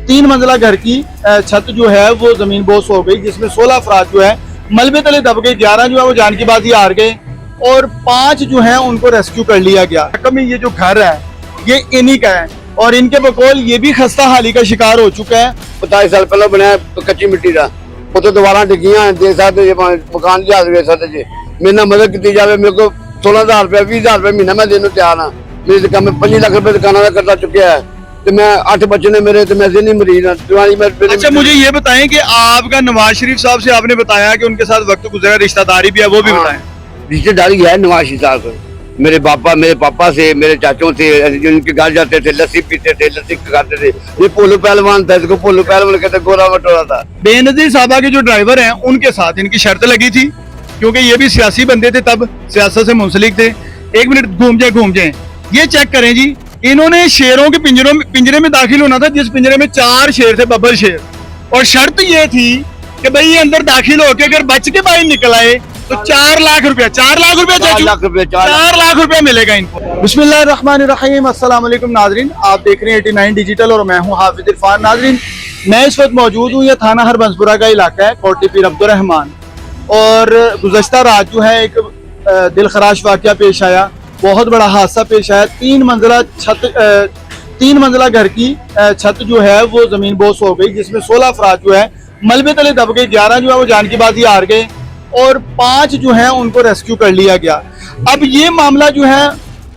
3 मंजिला घर की छत जो है वो जमीन बोस हो गई, जिसमें 16 अफराद जो है मलबे तले दब गए, 11 जो है वो जान की बाजी हार गए और 5 जो है उनको रेस्क्यू कर लिया गया। कम ये जो घर है ये इन्हीं का है और इनके बकौल ये भी खस्ता हाली का शिकार हो चुका है। 45 साल पहले बनाया कच्ची मिट्टी का, उतो दोबारा डिग्गियां दे सकते जे मकान जहाज वे सकते जे। मेरे नाल मदद की जाए, मेरे को 16,000 रुपया 20,000 रुपया महीना मैं देने तैयार हाँ। मेरी दुकान में 5 लाख रुपए दुकान का कर्जा चुकिया है, तो मैं 8 बच्चे ने मेरे, तो मैं ज़हनी मरीज हूं दीवानी में। अच्छा मुझे ये बताएं कि आपका नवाज शरीफ साहब से आपने बताया कि उनके साथ वक्त गुजरा, रिश्तेदारी भी है, वो भी बताएं। रिश्तेदारी है नवाज शरीफ साहब से, मेरे पापा से, मेरे चाचों से, जिनके घर जाते थे, लस्सी पीते थे, लस्सी खाते थे। ये पोलो पहलवान था, इसको पोलो पहलवान कहते, गोरा मटोरा था। बेनजीर साहबा के जो ड्राइवर हैं उनके साथ इनकी शर्त लगी थी, क्योंकि ये भी सियासी बंदे थे, तब सियासत से मुंसलिक थे। 1 मिनट घूम जाए, ये चेक करें जी, इन्होंने शेरों के पिंजरे में दाखिल होना था, जिस पिंजरे में 4 शेर थे, बब्बर शेर, और शर्त ये थी कि भाई ये अंदर दाखिल होकर अगर बच के बाहर निकल आए तो 4 लाख रुपया 4 लाख रुपया मिलेगा इनको। बिस्मिल्लाहिर्रहमानिर्रहीम, अस्सलाम वालेकुम नाजरीन, आप देख रहे हैं 89 डिजिटल और मैं हूं हाफिज इरफान। नाजरीन, मैं इस वक्त मौजूद हूं, यह थाना हरबंसपुरा का इलाका है, कोटी पीर अब्दुर्रहमान। और गुज़श्ता रात जो है एक दिलखराश वाक़या पेश आया, बहुत बड़ा हादसा पेश आया। 3 मंजिला घर की छत जो है वो जमीन बोस हो गई, जिसमें 16 अफराद जो है मलबे तले दब गए, 11 जो है वो जान की बाजी हार गए और 5 जो है उनको रेस्क्यू कर लिया गया। अब ये मामला जो है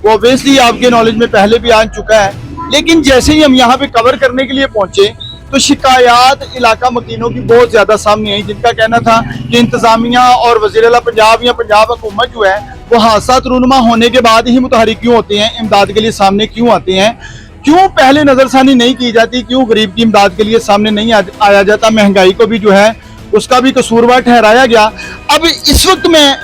वो ऑब्वियसली आपके नॉलेज में पहले भी आ चुका है, लेकिन जैसे ही हम यहाँ पे कवर करने के लिए पहुंचे तो शिकायत इलाका मकीनों की बहुत ज्यादा सामने आई, जिनका कहना था कि इंतजामिया और वज़ीर-ए-आला पंजाब या पंजाब हुकूमत जो है वो हादसा रूनुमा होने के बाद ही मुतहरिक क्यों होते हैं, इमदाद के लिए सामने क्यों आते हैं, क्यों पहले नजरसानी नहीं की जाती, क्यों गरीब की इमदाद के लिए सामने नहीं आया जाता, महंगाई को भी जो है उसका भी कसूरवार ठहराया गया। अब इस वक्त मैं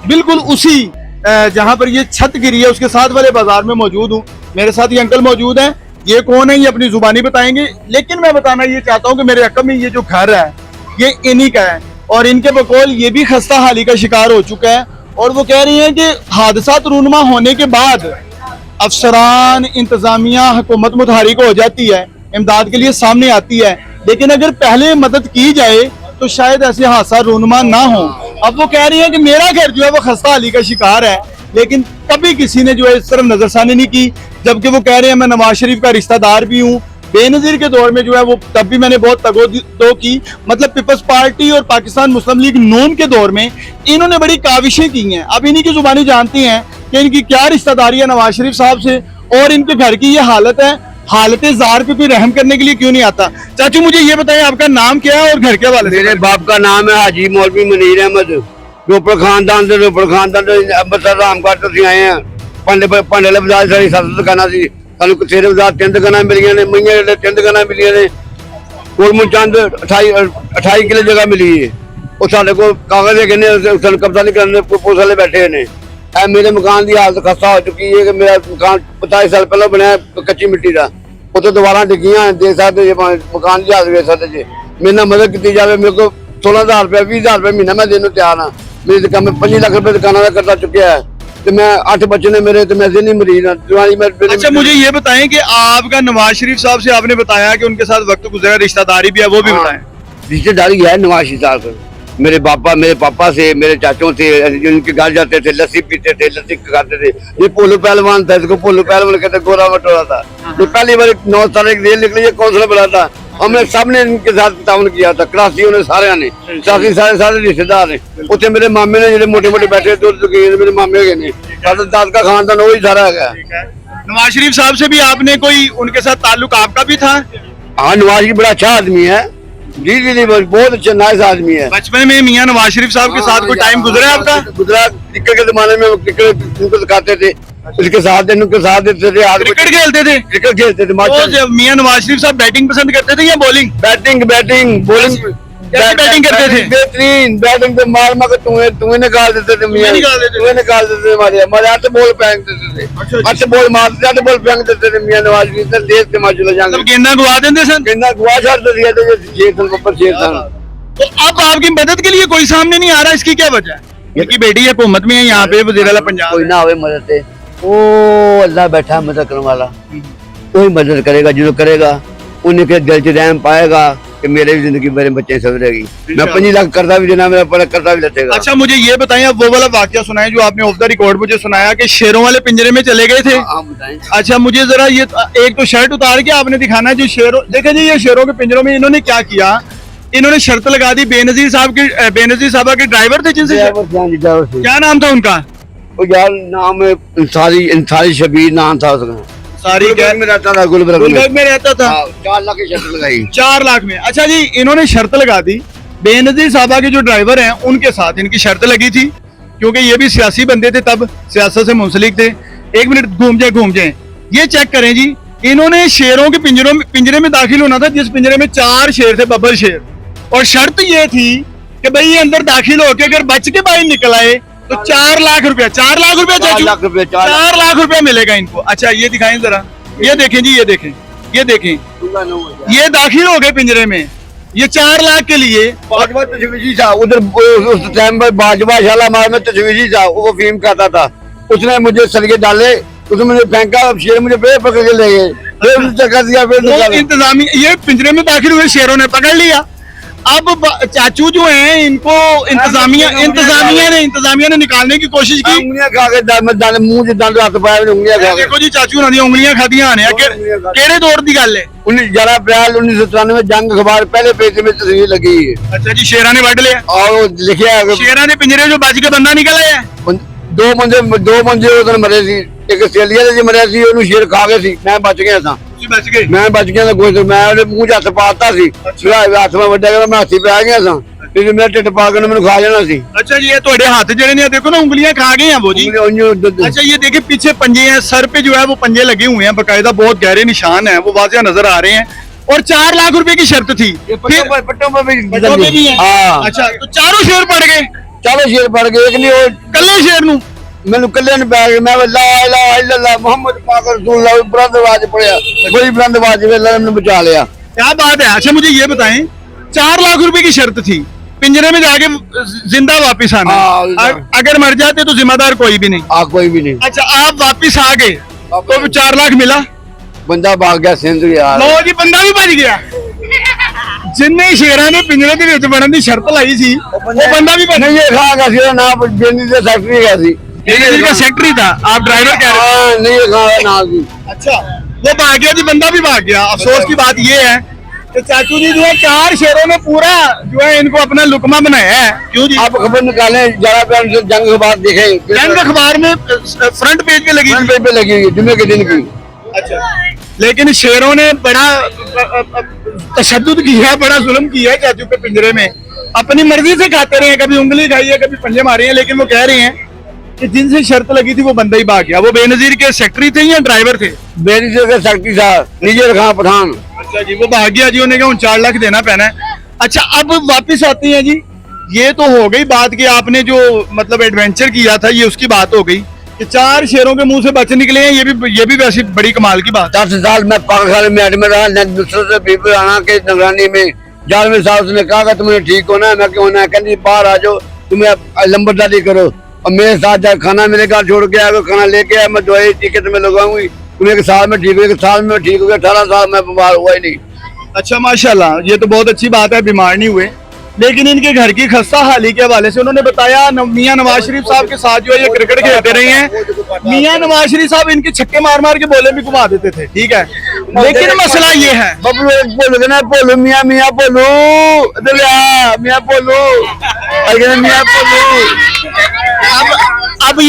बिल्कुल उसी जहां पर ये छत गिरी है उसके साथ वाले बाजार में मौजूद हूँ। मेरे साथ ये अंकल मौजूद हैं, ये कौन है ये अपनी जुबानी बताएंगे, लेकिन मैं बताना ये चाहता हूँ कि मेरे हक़ में ये जो घर है ये इन्हीं का है और इनके बकौल ये भी खस्ता हाली का शिकार हो चुका है। और वो कह रही हैं कि हादसा रूनुमा होने के बाद अफसरान, इंतजामिया, हुकूमत मुतहरिक हो जाती है, इमदाद के लिए सामने आती है, लेकिन अगर पहले मदद की जाए तो शायद ऐसे हादसा रूनुमा ना हो। अब वो कह रही है कि मेरा घर जो है वो खस्ता हाली का शिकार है, लेकिन कभी किसी ने जो है इस तरफ नजरसानी नहीं की, जबकि वो कह रहे हैं मैं नवाज शरीफ का रिश्तेदार भी हूँ। बेनजीर के दौर में जो है वो तब भी मैंने बहुत तगोदो की, मतलब पीपल्स पार्टी और पाकिस्तान मुस्लिम लीग नून के दौर में इन्होंने बड़ी काविशें की हैं। अब इन्हीं की जुबानी जानती हैं कि इनकी क्या रिश्तेदारी है नवाज शरीफ साहब से और इनके घर की ये हालत है। हालत जार पे कोई रहम करने के लिए क्यों नहीं आता? चाचू मुझे ये बताएं आपका नाम क्या है और घर के वाले? मेरे बाप का नाम है हाजी मौलवी मनीर अहमद, रोपड़ खानदान अमृतसर रामगढ़ तो आए हैं। भांडे वाले बाजार सारी 7 दुकाना सी, सानू कचेरे बाजार 3 दुकाना मिलियां ने, मईयां वाले 3 दुकाना मिलियां ने, कोलमुन चंद 28 किलो जगह मिली है। और साडे को कागज कहने सन कब्जा नहीं करने, पुलिस वाले बैठे ने। मेरे मकान की हालत खस्ता हो चुकी है कि मेरा मकान 45 साल पहले बनाया कच्ची मिट्टी का, उतो दोबारा डिग्गियां दे सकते जे, मकान जहाज वे सकते जे। मेरे नाल मदद की जाए, मेरे को 16,000 रुपया 20,000 रुपया महीना मैं देने तैयार हाँ। मेरी दुकान में 5 लाख रुपए दुकान का कर्जा चुकिया है, तो मैं 8 बच्चे ने मेरे, तो मैं ज़हनी मरीज हूं दीवानी में। अच्छा मुझे ये बताएं कि आपका नवाज शरीफ साहब से आपने बताया कि उनके साथ वक्त गुजरा, रिश्तेदारी भी है, वो भी बताएं। रिश्तेदारी है नवाज शरीफ साहब से, मेरे पापा से, मेरे चाचों से, जिनके घर जाते थे, लस्सी पीते थे, लस्सी खाते थे। ये पोलो पहलवान था, इसको पोलो पहलवान कहते, गोरा मटोरा था। तो पहली बार 9 तारीख रेल निकली, ये कौंसलर बना था, हमने सबने इनके साथ ताउन किया था, कराचियों ने, सारे ने, सारे रिश्तेदार ने। उसे मेरे मामे ने, जो मोटे मोटे बैठे थे, मेरे मामे के ने, दाद का खानदान वही सारा है। नवाज शरीफ साहब से भी आपने कोई उनके साथ ताल्लुक आपका भी था? हाँ, नवाज की बड़ा अच्छा आदमी है जी, बहुत अच्छा नाइस आदमी है। बचपन में मियां नवाज शरीफ साहब के साथ कोई टाइम गुजरा है आपका? गुजरा, क्रिकेट के जमाने में क्रिकेट सिखाते थे, उसके साथ देते थे। क्रिकेट खेलते थे? क्रिकेट खेलते थे। मियां नवाज शरीफ साहब बैटिंग पसंद करते थे या बॉलिंग? बैटिंग बॉलिंग बैटिंग करते थे? बेहतरीन बैटिंग पे मार तुम्हें निकाल देते थे, मियां तुम्हें निकाल देते थे, हमारे हाथ बॉल फेंक देते थे, हाथ बॉल मारते थे, बॉल फेंक देते थे। मियां नवाज की देश के माशूल जाएंगे, गेंदा गुवा देते सन, गेंदा गुवा छाड़ते थे, तो अब आपकी मदद के लिए कोई सामने नहीं आ रहा, इसकी क्या वजह है? इनकी बेटी हुकूमत में है यहाँ पे, वज़ीर-ए-आला पंजाब, कोई ना हो मदद है, वो अल्लाह बैठा मदद करने वाला, कोई मदद करेगा जो करेगा, उनके दिल च रहम पाएगा कि मेरे भी जिंदगी मेरे बच्चे सवरेगी। मैं 5 लाख करता भी देना, मेरा पर करता भी लगेगा। अच्छा मुझे ये बताएं, आप वो वाला वाकया सुनाएं जो आपने ऑफ द रिकॉर्ड मुझे सुनाया कि शेरों वाले पिंजरे में चले गए थे। हाँ, बताएं। अच्छा मुझे जरा ये एक तो शर्ट उतार के आपने दिखाना है जो शेरों, देखें जी ये शेरों के पिंजरों में इन्होंने क्या किया, इन्होंने शर्त लगा दी। बेनजीर साहबा के ड्राइवर थे जिनसे, क्या नाम था उनका? वो यार नाम इंसारी शबीर नाम था उसका। सारी गुलबर्ग में रहता था, गुलबर्ग में रहता था। 4 लाख की शर्त लगाई। 4 लाख में। अच्छा जी, इन्होंने शर्त लगा दी। बेनजीर साहबा के जो ड्राइवर हैं उनके साथ इनकी शर्त लगी थी, क्योंकि ये भी सियासी बंदे थे, तब सियासत से मुंसलिक थे। 1 मिनट घूम जाए, ये चेक करें जी, इन्होंने शेरों के पिंजरे में दाखिल होना था जिस पिंजरे में 4 शेर थे, बब्बर शेर, और शर्त ये थी कि भाई ये अंदर दाखिल होके अगर बच के बाहर निकल आए तो 4 लाख रुपया, 4 लाख रुपया, 4 लाख रुपया, 4 लाख रुपया मिलेगा इनको। अच्छा ये दिखाएं जरा, ये देखें जी, ये देखें, ये दाखिल हो गए पिंजरे में, ये 4 लाख के लिए। बाजवा तजवीजी था उधर उस टाइम पर, बाजवा शालामार में तजवीजी था, वो फिल्म करता था। उसने मुझे सलगे डाले, उसने मुझे फेंका, शेर मुझे पकड़ के ले गए, फिर चक्कर दिया, फिर इंतजामी ये पिंजरे में दाखिल हुए शेरों ने पकड़ लिया। अब चाचू जो हैं इनको इंतजामिया ने निकालने की कोशिश की। उंगलियां खा के मुंह से दंद हाथ पाया, उंगलियां खा के। देखो जी चाचू ने उंगलियां खादियां ने, केड़े दौर दी गल है? 11 अप्रैल 1993 जंग अखबार पहले पेज में तस्वीर लगी है। अच्छा जी, शेरा ने वड लिया और लिखा शेरा ने पिंजरे जो बच के बंदा निकल आया। 2 बंदे उधर मरे सी, एक आस्ट्रेलिया ਦੇ ਮਰਿਆ ਸੀ, ਉਹਨੂੰ ਸ਼ੇਰ ਖਾ ਗਏ ਸੀ। ਮੈਂ ਬਚ ਗਿਆ ਸਾਂ, ਤੁਸੀਂ ਬਚ ਗਏ? ਮੈਂ ਬਚ ਗਿਆ ਤਾਂ ਕੋਈ, ਮੈਂ ਉਹਦੇ ਮੂੰਹ 'ਚ ਹੱਥ ਪਾਤਾ ਸੀ, ਹੱਥ ਮੈਂ ਵੱਡਾ ਗਿਆ, ਮੈਂ ਹੱਥੀ ਪੈ ਗਿਆ ਸਾਂ, ਤੇ ਮੇਰਾ ਢਿੱਡ ਪਾ ਕੇ ਮੈਨੂੰ ਖਾ ਜਾਣਾ ਸੀ। अच्छा जी, ये ਤੁਹਾਡੇ ਹੱਥ ਜਿਹੜੇ ਨੇ ਦੇਖੋ ਨਾ, ਉਂਗਲੀਆਂ ਖਾ गए हैं वो जी। अच्छा ये देखिए पीछे पंजे हैं, सर पे जो है वो पंजे लगे हुए हैं बकायदा, बहुत गहरे निशान हैं, वो वाज़िह नजर आ रहे हैं। और 4 लाख रुपए की शर्त थी। पट्टों पर भी है। अच्छा तो चारों शेर पड़ गए, चारों शेर पड़ गए, एक नहीं वो कल्ले शेर नू ਮੈਨੂੰ ਕੱਲੇ ਨੂੰ ਪੈ ਗਿਆ। ਮੈਂ ਲਾ ਇਲਾਹਾ ਇल्लल्लाह ਮੁਹੰਮਦ ਪਾਕ रसूलुल्लाह बुलंद आवाज पढ़िया, बड़ी बुलंद आवाज में अल्लाह ने मुझे बचा लिया। क्या बात है। अच्छा मुझे ये बताएं, 4 लाख रुपए की शर्त थी, पिंजरे में जाके जिंदा वापस आना, अगर मर जाते तो जिम्मेदार कोई भी नहीं। कोई भी नहीं। अच्छा आप वापस आ गए तो 4 लाख मिला? बंदा भाग गया सिंध गया। लो जी, बंदा भी बच गया। जिन्ने शेरा ने पिंजरे ਦੇ ਵਿੱਚ ਵੜਨ ਦੀ ਸ਼ਰਤ ਲਾਈ ਸੀ ਉਹ ਬੰਦਾ ਵੀ ਬਚ नहीं, ये खा गया ਸੀ ना, बेनी से फैक्ट्री गया ਸੀ। बेनजीर का सेक्रेटरी था, आप ड्राइवर कह रहे हैं? नहीं खा ना जी। अच्छा वो भाग गया जी, बंदा भी भाग गया। अफसोस की बात ये है कि चाचू जी जो है 4 शेरों ने पूरा जो है इनको अपना लुकमा बनाया है। क्यों जी? आप खबर निकालें जरा पे, जंग अखबार देखें, जंग अखबार में फ्रंट पेज पे लगी, फ्रंट पेज पे लगी हुई जुम्मे के दिन की। अच्छा लेकिन शेरों ने बड़ा तशद्दुद किया, बड़ा जुल्म किया है चाचू के पिंजरे में। अपनी मर्जी से खाते रहे, कभी उंगली खाई है, कभी पंजे मारे हैं, लेकिन वो कह रहे हैं कि जिनसे शर्त लगी थी वो बंदा ही भाग गया। वो बेनजीर के सेक्रेटरी थे या ड्राइवर थे? बेनजीर के सेक्रेटरी था, निजर खान पठान। अच्छा जी, वो भाग गया जी, उन्हें क्या 4 लाख देना पैना है। अच्छा अब वापस आते हैं जी, ये तो हो गई बात कि आपने जो मतलब एडवेंचर किया था, ये उसकी बात हो गई कि 4 शेरों के मुंह से बच निकले हैं, ये भी वैसे बड़ी कमाल की बात। 10 साल मैं पाकिस्तान में एडमिट रहा, नुसरत बीबी राणा के निगरानी में। जालमी साहब ने कहा तुम्हें ठीक होना है, मैं क्यों होना है, कहती बाहर आ जाओ, तुम्हें लंबरदारी करो और मेरे साथ जाए, खाना मेरे घर छोड़ के आया, खाना लेके आया, मैं दवाई टीके तुम्हें लगाऊंगी, तुम्हें 1 साल में ठीक हो, 1 साल में ठीक हो गया, 18 साल में बीमार हुआ ही नहीं। अच्छा माशाल्लाह, ये तो बहुत अच्छी बात है, बीमार नहीं हुए। लेकिन इनके घर की खस्ता हाली के हवाले से उन्होंने बताया, मियां नवाज शरीफ साहब के साथ जो है ये क्रिकेट खेलते रहे हैं। मियां नवाज शरीफ साहब इनके छक्के मार मार के बोले भी घुमा देते थे, ठीक है, लेकिन मसला ये है, बोलो मियां मियां बोलो, मियां बोलो, मियां बोलो। अब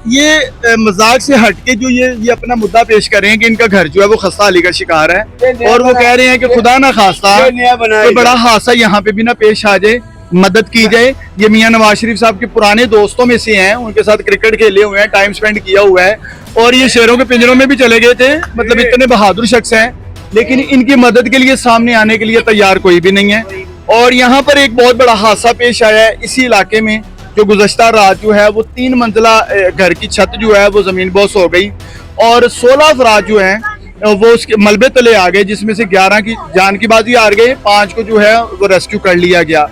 ये मजाक से हटके जो ये अपना मुद्दा पेश कर रहे हैं कि इनका घर जो है वो खस्ता हाली का शिकार है, और वो कह रहे हैं कि खुदा ना खास्ता कोई बड़ा हादसा यहाँ पे भी ना पेश आ जाए, मदद की जाए। ये मियां नवाज शरीफ साहब के पुराने दोस्तों में से हैं, उनके साथ क्रिकेट खेले हुए हैं, टाइम स्पेंड किया हुआ है, और ये शेरों के पिंजरों में भी चले गए थे। मतलब इतने बहादुर शख्स हैं, लेकिन इनकी मदद के लिए सामने आने के लिए तैयार कोई भी नहीं है। और यहाँ पर एक बहुत बड़ा हादसा पेश आया है इसी इलाके में, जो गुज़श्ता रात जो है वो 3 मंजिला घर की छत जो है वो जमीन बोस हो गई, और 16 अफराद जो हैं वो उसके मलबे तले आ गए, जिसमें से 11 की जान की बाजी हार गए, 5 को जो है वो रेस्क्यू कर लिया गया।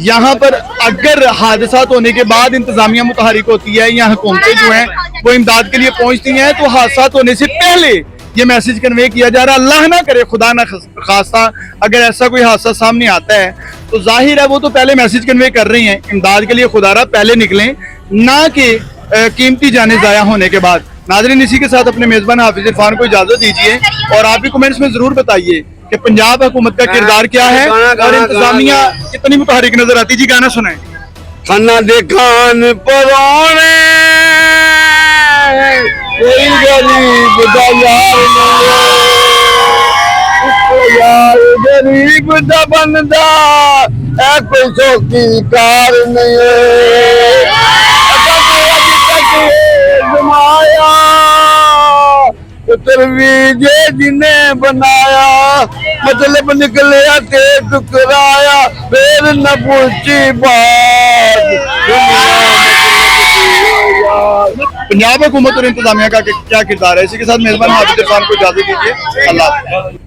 यहाँ पर अगर हादसा होने के बाद इंतजामिया मुतहरिक होती है या हुकूमतें जो हैं वो इमदाद के लिए पहुंचती हैं, तो हादसा होने से पहले ये मैसेज कन्वे किया जा रहा है। अल्लाह ना करे, खुदा ना खास्ता अगर ऐसा कोई हादसा सामने आता है तो जाहिर है वो तो पहले मैसेज कन्वे कर रही हैं इमदाद के लिए, खुदारा पहले निकलें, ना कि कीमती जाने जाया होने के बाद। नाज़रीन, इसी के साथ अपने मेजबान हाफिज इरफान को इजाजत दीजिए और आप भी कमेंट्स में जरूर बताइए कि पंजाब हुकूमत का किरदार क्या है और इंतजामिया कितनी मुतहरिक नजर आती। जी गाना सुनाए। खाना दे खान परौने कोई गरीब दा यार नहीं, यार गरीब दा बंदा ऐ कोई सौखी कार नहीं जमाया पुत्र भी जे जिन्हें बनाया मतलब निकलिया ते टुकराया फिर न पूछी बात। पंजाब हुकूमत और इंतजामिया का क्या किरदार है, इसी के साथ मेजबान हाफिज इरफान को इजाजत दीजिए। अल्लाह हाफ़िज़।